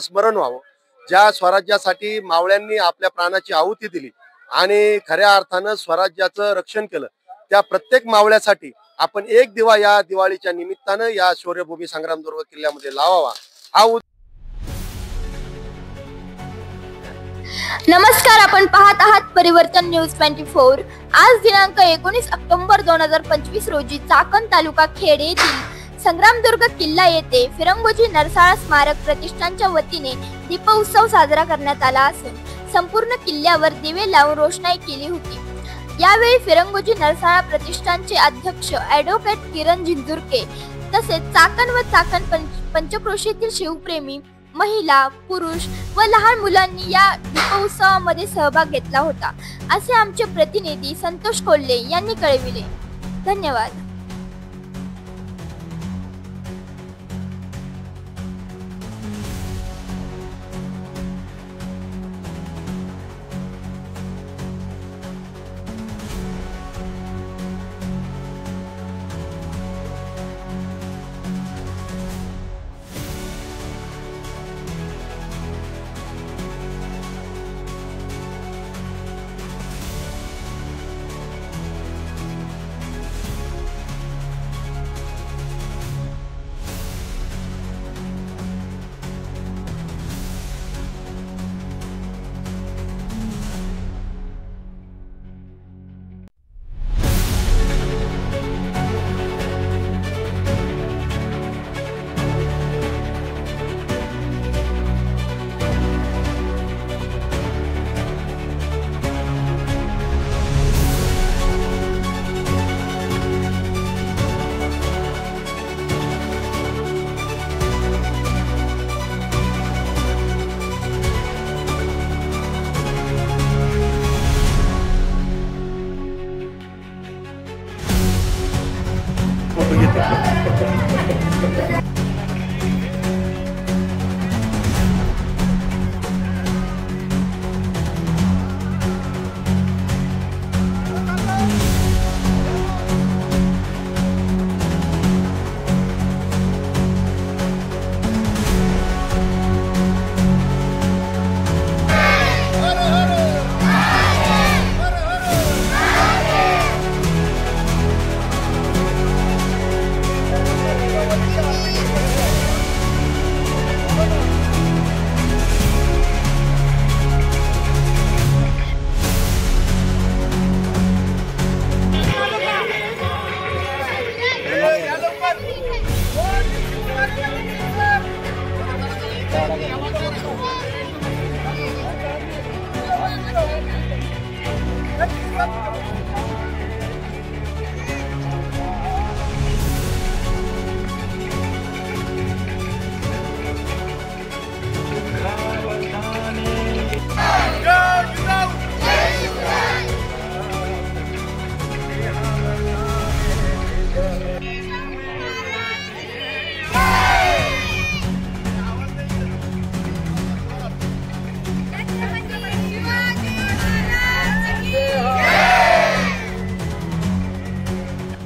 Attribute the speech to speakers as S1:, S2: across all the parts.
S1: स्मरण व्हावं, ज्या स्वराज्यासाठी मावळ्यांनी आपल्या प्राणाची आहुती दिली आणि खऱ्या अर्थानं स्वराज्याचं रक्षण केलं, त्या प्रत्येक मावळ्यासाठी आपण एक दिवा या दिवाळीच्या निमित्तानं या शौर्यभूमी संग्रामदुर्ग किल्ल्यामध्ये लावावा हा
S2: नमस्कार, आपण पाहत आहात परिवर्तन न्यूज 24। आज दिनांक 19 ऑक्टोबर 2025 रोजी चाकण तालुका खेड येथील संग्रामदुर्ग किल्ला येथे फिरंगोजी नरसाळा स्मारक प्रतिष्ठानच्या वतीने दीपोत्सव साजरा करण्यात आला असून संपूर्ण किल्ल्यावर दिवे लावून रोषणाई केली होती। यावेळी फिरंगोजी नरसाळा प्रतिष्ठानचे अध्यक्ष ॲडव्होकेट किरण झिंजुरके तसेच चाकण व चाकण पंचक्रोशीतील शिवप्रेमी महिला, पुरुष व लहान मुलांनी या दीपोत्सवामध्ये सहभाग घेतला होता, असे आमचे प्रतिनिधी संतोष कोल्हे यांनी कळविले। धन्यवाद।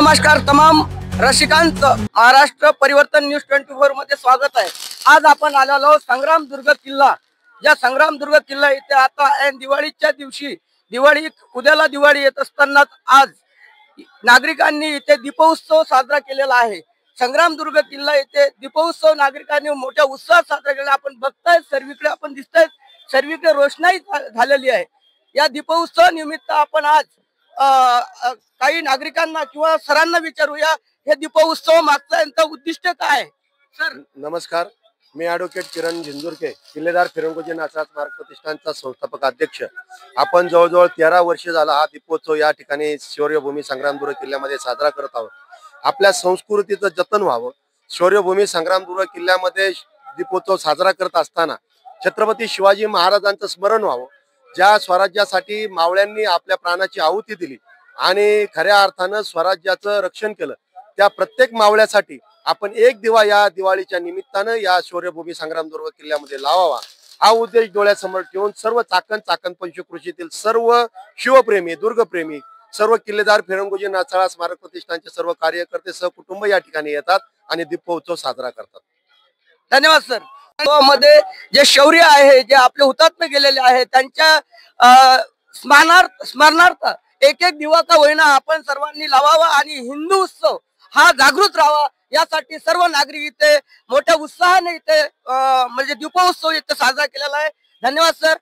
S3: नमस्कार तमाम रसिकांचं महाराष्ट्र परिवर्तन न्यूज 24 मध्ये स्वागत आहे। आज आपण आलेलो संग्रामदुर्ग किल्ला। या संग्रामदुर्ग किल्ला इथे आता दिवाळीच्या दिवशी उद्याला दिवाळी येत असताना आज नागरिकांनी इथे दीपोत्सव साजरा केलेला आहे। संग्रामदुर्ग किल्ला इथे दीपोत्सव नागरिकांनी मोठ्या उत्साहात साजरा केला। आपण बघताय सर्वीकडे आपण दिसतंय सर्वीकडे रोषणाई झालेली आहे। या दीपोत्सव निमित्त आपण आज काही नागरिकांना किंवा सरांना विचारूया, हे दीपोत्सव मागचा यांचा उद्दिष्ट काय? सर
S1: नमस्कार, मी ॲडव्होकेट किरण झिंजुरके, किल्लेदार फिरंगोजी नरसाळा स्मारक प्रतिष्ठानचा संस्थापक अध्यक्ष। आपण जवळजवळ 13 वर्ष झाला हा दीपोत्सव या ठिकाणी शौर्यभूमी संग्रामदुर्ग किल्ल्यामध्ये साजरा करत आहोत। आपल्या संस्कृतीचं जतन व्हावं, शौर्यभूमी संग्रामदुर्ग किल्ल्यामध्ये दीपोत्सव साजरा करत असताना छत्रपती शिवाजी महाराजांचं स्मरण व्हावं, ज्या स्वराज्यासाठी मावळ्यांनी आपल्या प्राणाची आहुती दिली आणि खऱ्या अर्थानं स्वराज्याचं रक्षण केलं, त्या प्रत्येक मावळ्यासाठी आपण एक दिवा या दिवाळीच्या निमित्तानं या शौर्यभूमी संग्रामदुर्ग किल्ल्यामध्ये लावावा हा उद्देश डोळ्यासमोर ठेवून सर्व चाकण पंचक्रोशीतील सर्व शिवप्रेमी, दुर्गप्रेमी, सर्व किल्लेदार फिरंगोजी नरसाळा स्मारक प्रतिष्ठानचे सर्व कार्यकर्ते सहकुटुंब या ठिकाणी येतात आणि दीपोत्सव साजरा करतात।
S3: धन्यवाद सर। मध्ये जे शौर्य आहे, जे आपले हुतात्मे गेलेले आहे, त्यांच्या स्मरणार्थ एक एक दिवा का होईना आपण सर्वांनी लावावा आणि हिंदू उत्सव हा जागृत राहावा यासाठी सर्व नागरिक इथे मोठ्या उत्साहाने इथे म्हणजे दीपोत्सव इथे साजरा केलेला आहे. धन्यवाद सर.